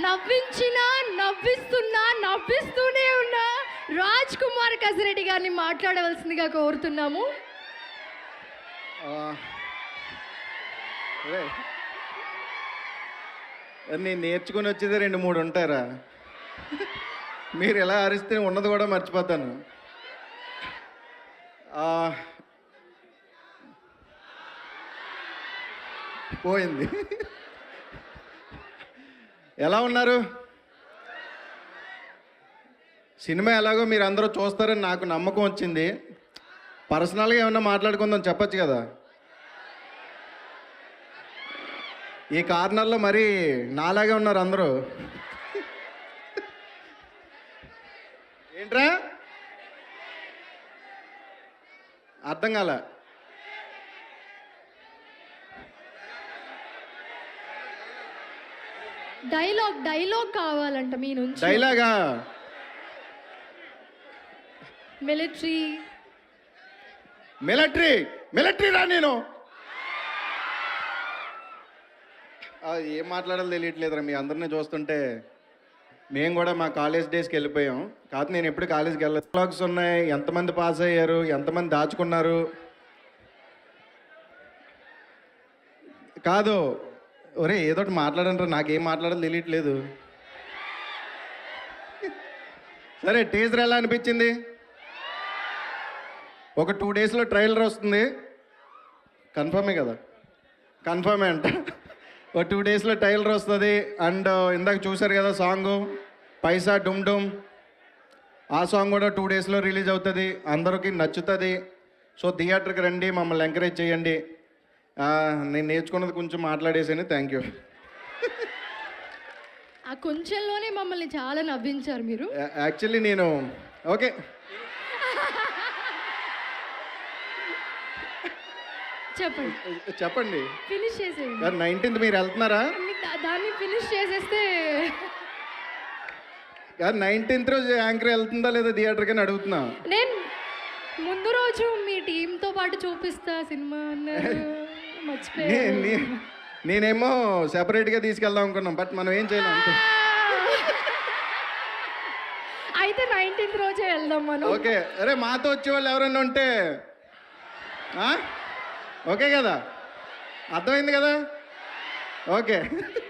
నవ్వించిన, నవ్విస్తున్నా, నవ్విస్తూనే ఉన్న రాజ్ కుమార్ కసిరెడ్డి గారిని మాట్లాడవలసిందిగా కోరుతున్నాము. నేను నేర్చుకుని వచ్చేది 2-3 ఉంటారా? మీరు ఎలా అరిస్తే ఉన్నది కూడా మర్చిపోతాను. పోయింది. ఎలా ఉన్నారు? సినిమా ఎలాగో మీరు అందరూ చూస్తారని నాకు నమ్మకం వచ్చింది. పర్సనల్గా ఏమన్నా మాట్లాడుకుందాం చెప్పచ్చు కదా. ఈ కార్నర్లో మరి నాలాగే ఉన్నారు అందరూ. ఏంట్రా అర్థం కాల? డైలాగ్ కావాలంట మీ నుంచి. డైలాగా? మిలిటరీ రా. నేను ఏం మాట్లాడాలో తెలియట్లేదురా మీ అందరినీ చూస్తుంటే. మేము కూడా మా కాలేజ్ డేస్కి వెళ్ళిపోయాం. కాదు నేను ఎప్పుడు కాలేజ్కి వెళ్ళలేదు. బ్లాగ్స్ ఉన్నాయి, ఎంతమంది పాస్ అయ్యారు, ఎంతమంది దాచుకున్నారు. కాదు ఒరే ఏదోటి మాట్లాడంటారు, నాకేం మాట్లాడాలో తెలియట్లేదు. సరే టీజర్ ఎలా అనిపించింది? ఒక 2 డేస్లో ట్రైలర్ వస్తుంది. కన్ఫర్మే కదా? కన్ఫర్మే అంట. ఒక 2 డేస్లో ట్రైలర్ వస్తుంది. అండ్ ఇందాక చూసారు కదా సాంగ్ పైసా డుమ్ డుమ్, ఆ సాంగ్ కూడా 2 డేస్లో రిలీజ్ అవుతుంది. అందరికీ నచ్చుతుంది. సో థియేటర్కి రండి, మమ్మల్ని ఎంకరేజ్ చేయండి. నేను నేర్చుకున్నది కొంచెం మాట్లాడేసాను. Thank you. ఆ కొంచెంలోనే మమ్మల్ని చాలా నవ్వించారు మీరు. యాక్చువల్లీ నేను ఓకే చెప్పండి. ఫినిష్ చేసేయండి. 19th మీరు వెళ్తున్నారా? దాన్ని ఫినిష్ చేసేస్తే 19th రోజు యాంకర్ వెళ్తుందా లేదా థియేటర్కి అని అడుగుతున్నా. నేను ముందు రోజు మీ టీంతో పాటు చూపిస్తా సినిమా అన్నారు, మర్చిపోయాను. నేనేమో సెపరేట్గా తీసుకెళ్దాం అనుకున్నాం, బట్ మనం ఏం చేయలేం అంతే. అయితే 19th రోజే వెళ్దాం మనం. ఓకే. అరే మాతో వచ్చే వాళ్ళు ఎవరైనా ఉంటే ఓకే కదా? అర్థమైంది కదా? ఓకే.